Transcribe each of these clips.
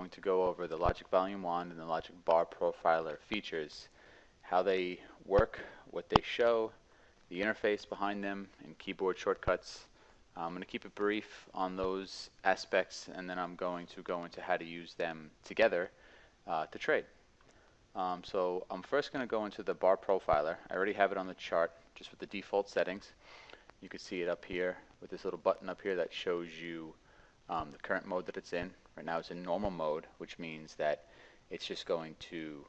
going to go over the LogikVolumeWand and the LogikBarProfiler features, how they work, what they show, the interface behind them, and keyboard shortcuts. I'm going to keep it brief on those aspects, and then I'm going to go into how to use them together to trade. So I'm first going to go into the bar profiler. I already have it on the chart just with the default settings. You can see it up here with this little button up here that shows you the current mode that it's in. Right now it's in normal mode, which means that it's just going to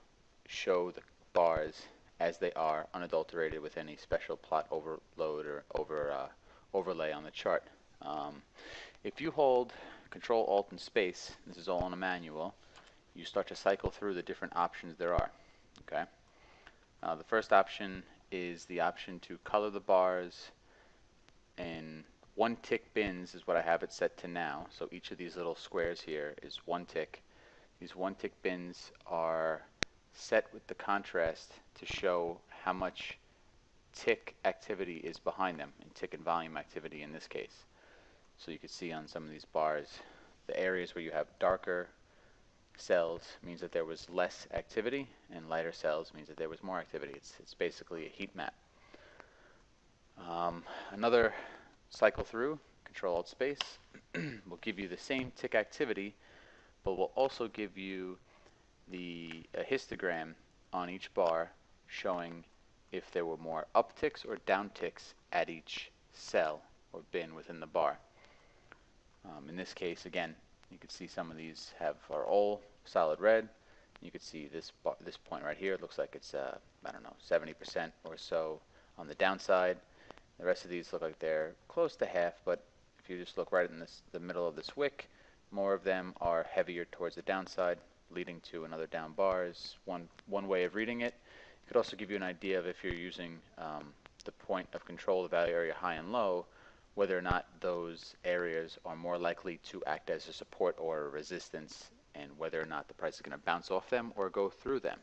show the bars as they are, unadulterated with any special plot overload or overlay on the chart. If you hold Control Alt and Space, this is all in a manual, you start to cycle through the different options there are. Okay. The first option is the option to color the bars in 1 tick bins is what I have it set to now. So each of these little squares here is 1 tick. These 1 tick bins are set with the contrast to show how much tick activity is behind them, and tick and volume activity in this case. So you can see on some of these bars, the areas where you have darker cells means that there was less activity, and lighter cells means that there was more activity. It's basically a heat map. Another cycle through, Control Alt Space, will give you the same tick activity, but will also give you a histogram on each bar showing if there were more upticks or downticks at each cell or bin within the bar. In this case, again, you can see some of these are all solid red. You can see this point right here. It looks like it's I don't know, 70% or so on the downside. The rest of these look like they're close to half, but if you just look right in the middle of this wick, more of them are heavier towards the downside, leading to another down bar is one way of reading it. It could also give you an idea of, if you're using the point of control, the value area high and low, whether or not those areas are more likely to act as a support or a resistance, and whether or not the price is going to bounce off them or go through them.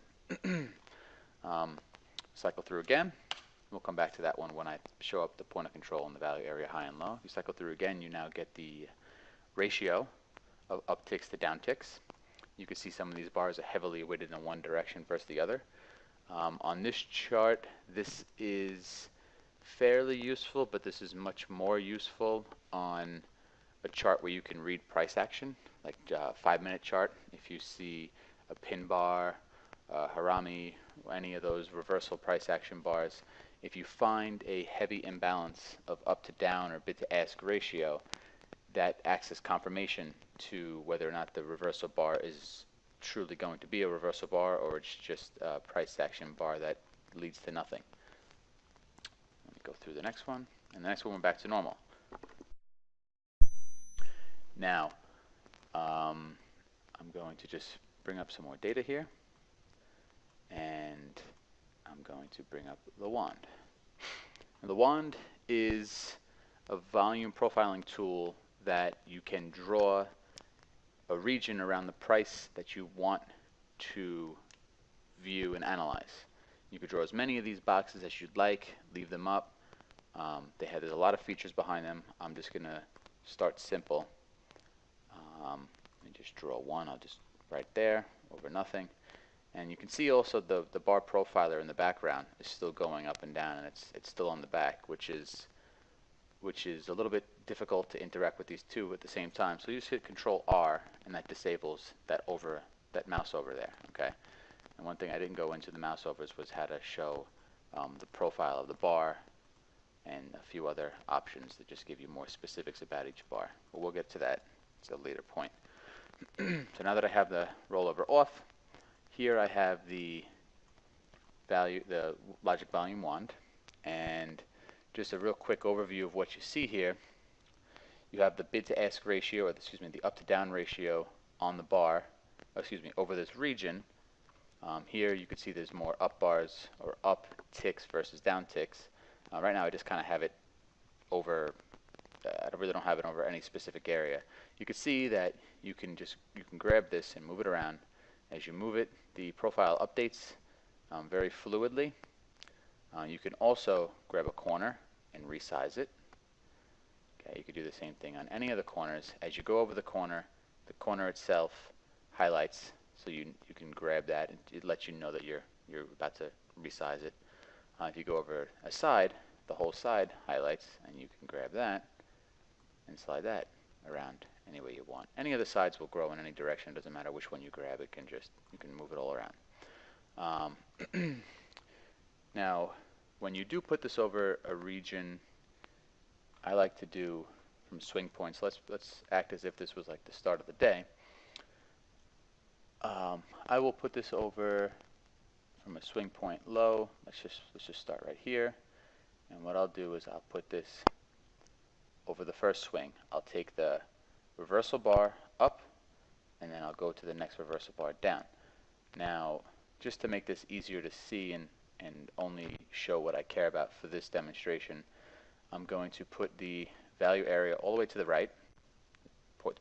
Cycle through again. We'll come back to that one when I show up the point of control in the value area high and low. You cycle through again, you now get the ratio of upticks to downticks. You can see some of these bars are heavily weighted in one direction versus the other. On this chart, this is fairly useful, but this is much more useful on a chart where you can read price action, like a 5-minute chart. If you see a pin bar, Harami, any of those reversal price action bars, if you find a heavy imbalance of up to down or bid to ask ratio, that acts as confirmation to whether or not the reversal bar is truly going to be a reversal bar, or it's just a price action bar that leads to nothing. Let me go through the next one, and the next one we're back to normal. Now, I'm going to just bring up some more data here, and I'm going to bring up the wand. And the wand is a volume profiling tool that you can draw a region around the price that you want to view and analyze. You could draw as many of these boxes as you'd like, leave them up. There's a lot of features behind them. I'm just going to start simple. Let me just draw one. I'll just right there over nothing. And you can see also the bar profiler in the background is still going up and down, and it's still on the back, which is a little bit difficult to interact with these two at the same time. So you just hit Control R, and that disables that mouse over there. Okay. And one thing I didn't go into the mouse overs was how to show the profile of the bar and a few other options that just give you more specifics about each bar. But we'll get to that at a later point. So now that I have the rollover off, here I have the LogikVolumeWand, and just a real quick overview of what you see here. You have the bid to ask ratio, or the up to down ratio on the bar, over this region. Here you can see there's more up bars or up ticks versus down ticks. Right now I just kind of have it over, I really don't have it over any specific area. You can see that you can grab this and move it around. As you move it, the profile updates very fluidly. You can also grab a corner and resize it. Okay, you could do the same thing on any of the corners. As you go over the corner itself highlights, so you can grab that, and it lets you know that you're about to resize it. If you go over a side, the whole side highlights, and you can grab that and slide that around any way you want. Any of the sides will grow in any direction. It doesn't matter which one you grab. You can move it all around. Now, when you do put this over a region, I like to do from swing points. Let's act as if this was like the start of the day. I will put this over from a swing point low. Let's just start right here. And what I'll do is I'll put this over the first swing. I'll take the reversal bar up, and then I'll go to the next reversal bar down. Now, just to make this easier to see and only show what I care about for this demonstration, I'm going to put the value area all the way to the right.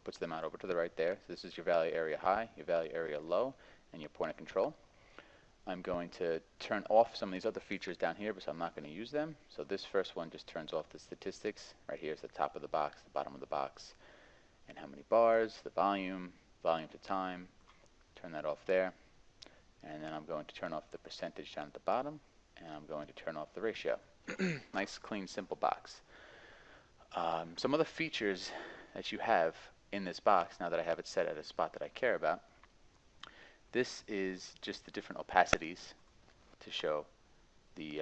Puts them out over to the right there. So this is your value area high, your value area low, and your point of control. I'm going to turn off some of these other features down here because I'm not going to use them. So this first one just turns off the statistics. Right here is the top of the box, the bottom of the box, and how many bars, the volume to time. Turn that off there. And then I'm going to turn off the percentage down at the bottom, and I'm going to turn off the ratio. Nice, clean, simple box. Some other features that you have in this box, now that I have it set at a spot that I care about, this is just the different opacities to show the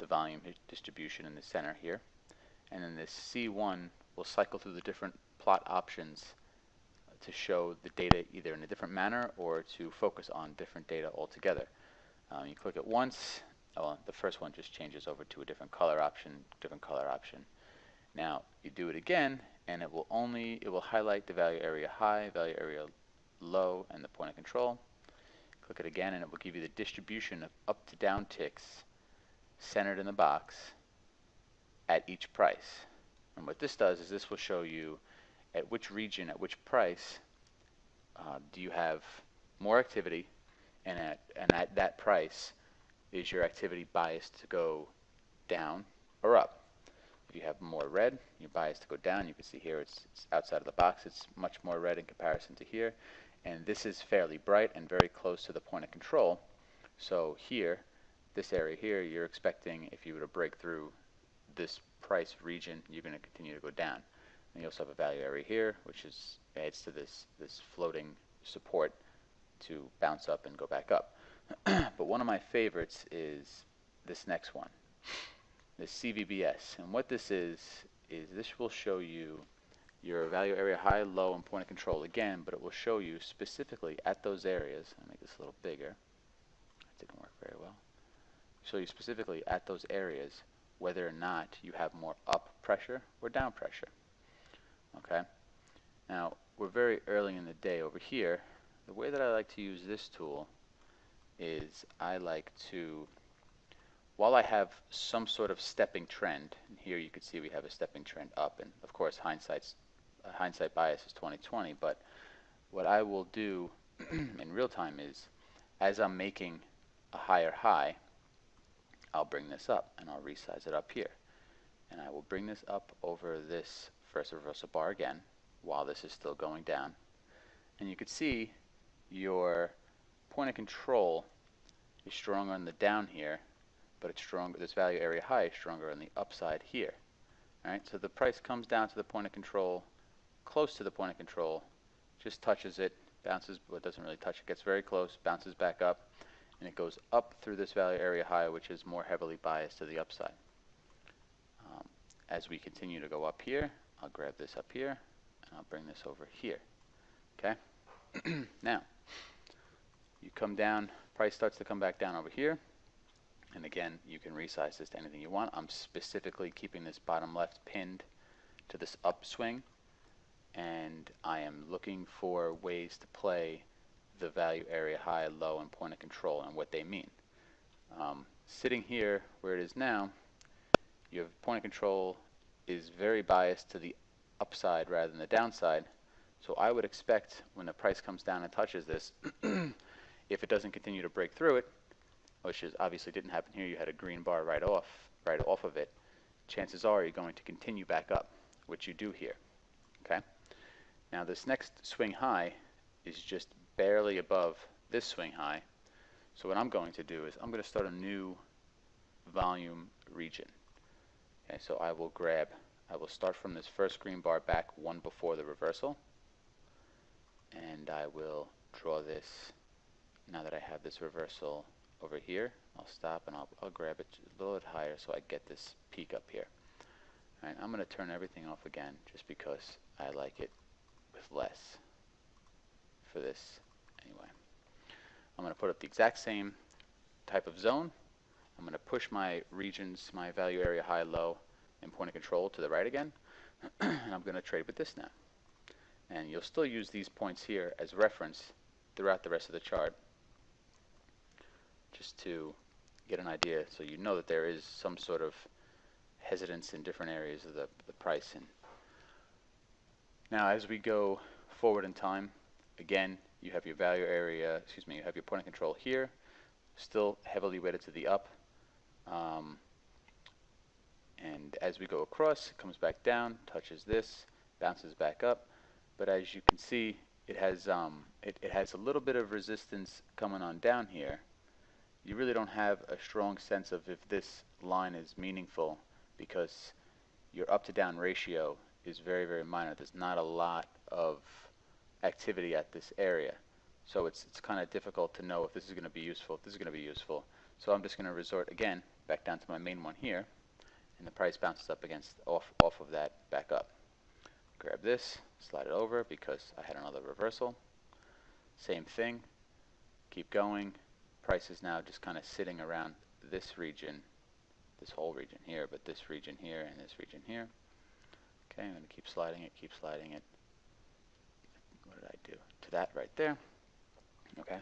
volume distribution in the center here. And then this C1 will cycle through the different plot options to show the data either in a different manner or to focus on different data altogether. You click it once, the first one just changes over to a different color option, Now you do it again, and it will highlight the value area high, value area low, and the point of control. Click it again, and it will give you the distribution of up to down ticks centered in the box at each price. And what this does is this will show you at which region, at which price do you have more activity, and at that price is your activity biased to go down or up. If you have more red, you're biased to go down. You can see here it's outside of the box. It's much more red in comparison to here. And this is fairly bright and very close to the point of control. So here, this area here, you're expecting if you were to break through this price region, you're going to continue to go down. And you also have a value area here, which adds to this floating support to bounce up and go back up. But one of my favorites is this next one, this CVBS. And what this is this will show you your value area high, low, and point of control again, but it will show you specifically at those areas. I'll make this a little bigger. That didn't work very well. Show you specifically at those areas whether or not you have more up pressure or down pressure. Okay. Now we're very early in the day over here. The way that I like to use this tool is I like to, while I have some sort of stepping trend, and here you can see we have a stepping trend up, and of course hindsight bias is 20/20, but what I will do in real time is as I'm making a higher high, I'll bring this up and I'll resize it up here, and I will bring this up over this first reversal bar again while this is still going down, and you can see your point of control is stronger on the down here, but it's stronger, this value area high is stronger on the upside here. Alright, so the price comes down to the point of control, close to the point of control, just touches it, bounces, but doesn't really touch it, gets very close, bounces back up, and it goes up through this value area high, which is more heavily biased to the upside. As we continue to go up here, I'll grab this up here, and I'll bring this over here. Okay? Now, you come down, price starts to come back down over here, and again, you can resize this to anything you want. I'm specifically keeping this bottom left pinned to this upswing, and I am looking for ways to play the value area high, low, and point of control and what they mean. Sitting here where it is now, your point of control is very biased to the upside rather than the downside, so I would expect when the price comes down and touches this, if it doesn't continue to break through it, which is obviously didn't happen here, you had a green bar right off of it, chances are you're going to continue back up, which you do here. Okay. Now this next swing high is just barely above this swing high. So what I'm going to do is I'm going to start a new volume region. Okay, so I will start from this first green bar back one before the reversal, and I will draw this. Now that I have this reversal over here, I'll stop and I'll grab it a little bit higher so I get this peak up here. All right, I'm going to turn everything off again just because I like it with less for this anyway. I'm going to put up the exact same type of zone. I'm going to push my regions, my value area high, low, and point of control to the right again, and I'm going to trade with this now. And you'll still use these points here as reference throughout the rest of the chart, just to get an idea so you know that there is some sort of hesitance in different areas of the price. And now as we go forward in time, again, you have your value area, you have your point of control here, still heavily weighted to the up. And as we go across, it comes back down, touches this, bounces back up. But as you can see, it has a little bit of resistance coming on down here. You really don't have a strong sense of if this line is meaningful because your up to down ratio is very, very minor. There's not a lot of activity at this area. So it's kind of difficult to know if this is going to be useful, if this is going to be useful. So I'm just going to resort again back down to my main one here, and the price bounces up against off of that back up. Grab this, slide it over because I had another reversal. Same thing, keep going. Price is now just kind of sitting around this region, this whole region here, but this region here and this region here. Okay, I'm going to keep sliding it, keep sliding it. What did I do? To that right there. Okay,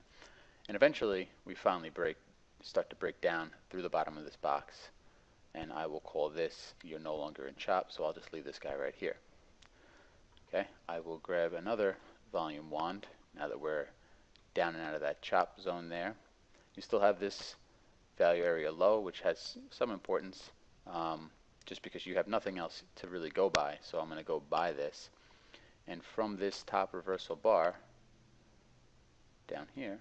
and eventually we finally start to break down through the bottom of this box, and I will call this you're no longer in chop, so I'll just leave this guy right here. Okay, I will grab another volume wand now that we're down and out of that chop zone there. You still have this value area low, which has some importance just because you have nothing else to really go by, so I'm going to go by this. And from this top reversal bar down here,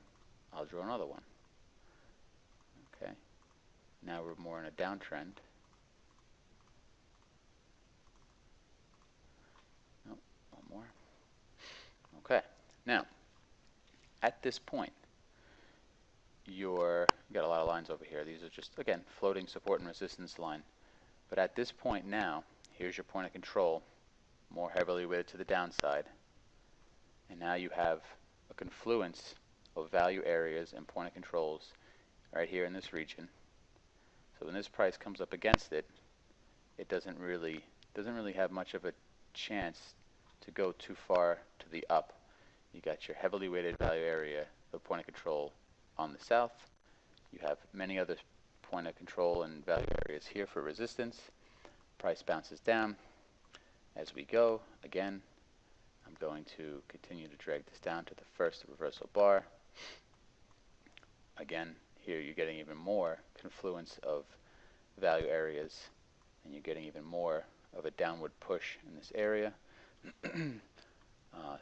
I'll draw another one. Okay, now we're more in a downtrend. Nope, one more. Okay, now at this point, you got a lot of lines over here. These are just, again, floating support and resistance line. But at this point now, here's your point of control, more heavily weighted to the downside. And now you have a confluence of value areas and point of controls right here in this region. So when this price comes up against it, it doesn't really have much of a chance to go too far to the up. You got your heavily weighted value area of point of control on the south. You have many other point of control and value areas here for resistance. Price bounces down. As we go, again, I'm going to continue to drag this down to the first reversal bar. Again, here you're getting even more confluence of value areas, and you're getting even more of a downward push in this area.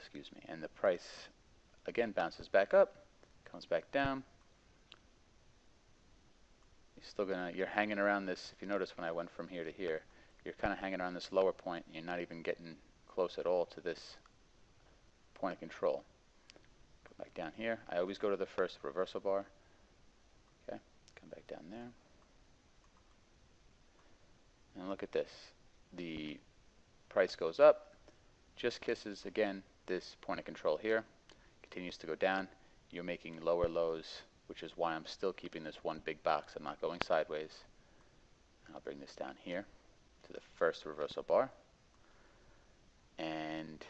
Excuse me. And the price again bounces back up, comes back down. You're hanging around this. If you notice, when I went from here to here, you're kind of hanging around this lower point, and you're not even getting close at all to this point of control. Come back down here. I always go to the first reversal bar. Okay, come back down there. And look at this. The price goes up, just kisses again this point of control here, continues to go down. You're making lower lows, which is why I'm still keeping this one big box. I'm not going sideways. I'll bring this down here to the first reversal bar, and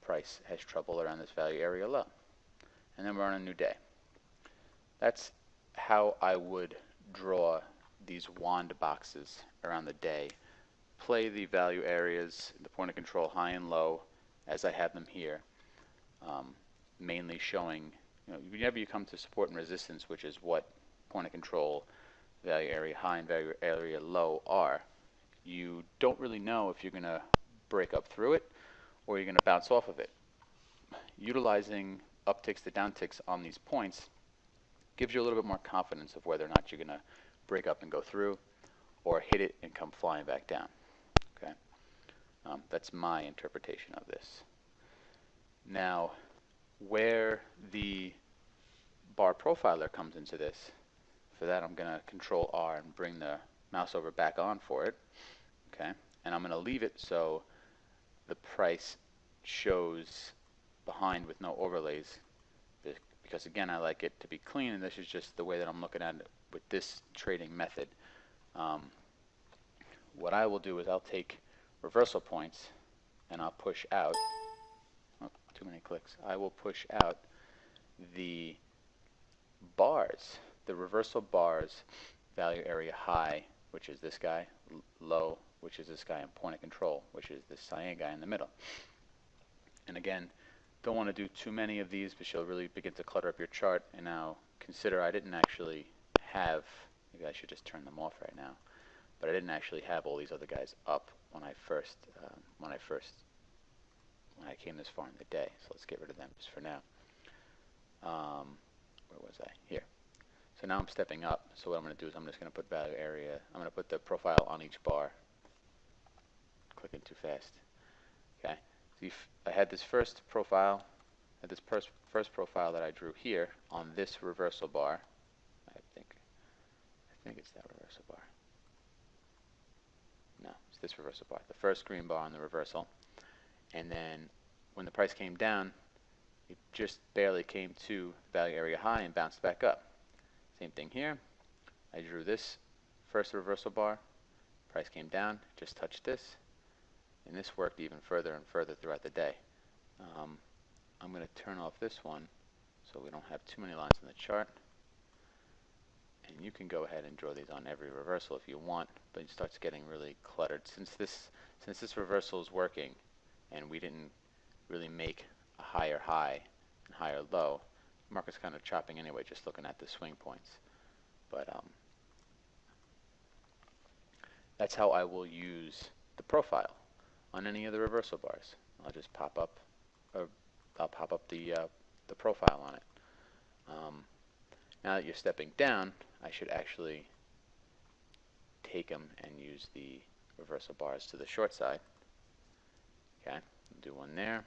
price has trouble around this value area low. And then we're on a new day. That's how I would draw these wand boxes around the day. Play the value areas, the point of control high and low as I have them here, mainly showing, whenever you come to support and resistance, which is what point of control, value area high and value area low are, you don't really know if you're going to break up through it or you're going to bounce off of it. Utilizing upticks to downticks on these points gives you a little bit more confidence of whether or not you're going to break up and go through or hit it and come flying back down. Okay, that's my interpretation of this. Now, where the bar profiler comes into this, for that I'm going to Control R and bring the mouse over back on for it. Okay, and I'm going to leave it so the price shows behind with no overlays, because again I like it to be clean, and this is just the way that I'm looking at it with this trading method. What I will do is I'll take reversal points and I'll push out, oh, too many clicks, I will push out the bars, the reversal bars, value area high, which is this guy, low, which is this guy, and point of control, which is this cyan guy in the middle. And again, don't want to do too many of these because you'll really begin to clutter up your chart. And now consider I didn't actually have, maybe I should just turn them off right now, but I didn't actually have all these other guys up when I came this far in the day. So let's get rid of them just for now. Where was I? Here. So now I'm stepping up. So what I'm going to do is I'm just going to put value area, I'm going to put the profile on each bar. Clicking too fast. Okay. So I had this first profile, first profile that I drew here on this reversal bar. I think it's that reversal bar. No, it's this reversal bar. The first green bar on the reversal. And then when the price came down, it just barely came to value area high and bounced back up. Same thing here. I drew this first reversal bar. Price came down, just touched this. And this worked even further and further throughout the day. I'm going to turn off this one so we don't have too many lines in the chart. And you can go ahead and draw these on every reversal if you want, but it starts getting really cluttered. Since this reversal is working and we didn't really make a higher high and higher low, the market's kind of chopping anyway, just looking at the swing points. But that's how I will use the profile on any of the reversal bars. I'll just pop up, or I'll pop up the profile on it. Now that you're stepping down, I should actually take them and use the reversal bars to the short side. Okay, I'll do one there.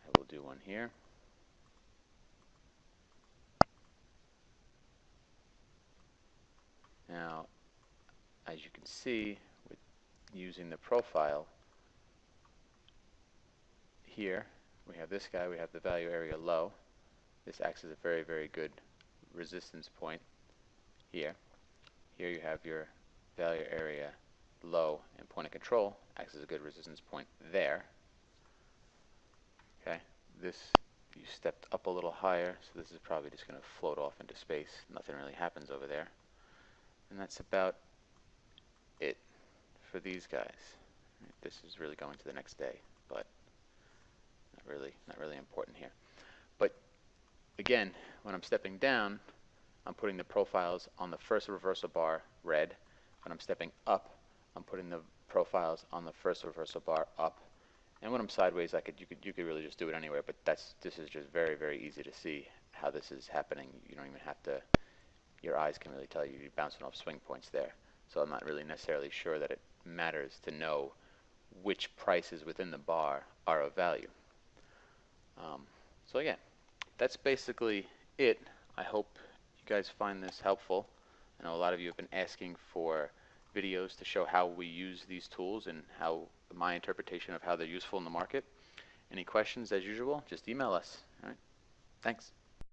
I will do one here. Now, as you can see, with using the profile here, we have this guy, we have the value area low. This acts as a very, very good resistance point here. Here you have your value area low and point of control, acts as a good resistance point there. Okay, this, you stepped up a little higher, so this is probably just going to float off into space. Nothing really happens over there. And that's about it for these guys. This is really going to the next day, but not really important here. But again, when I'm stepping down, I'm putting the profiles on the first reversal bar red. When I'm stepping up, I'm putting the profiles on the first reversal bar up. And when I'm sideways, you could really just do it anywhere. But this is just very, very easy to see how this is happening. You don't even have to. Your eyes can really tell you you're bouncing off swing points there. So I'm not really necessarily sure that it matters to know which prices within the bar are of value. So again, that's basically it. I hope you guys find this helpful. I know a lot of you have been asking for videos to show how we use these tools and how my interpretation of how they're useful in the market. Any questions, as usual, just email us. All right. Thanks.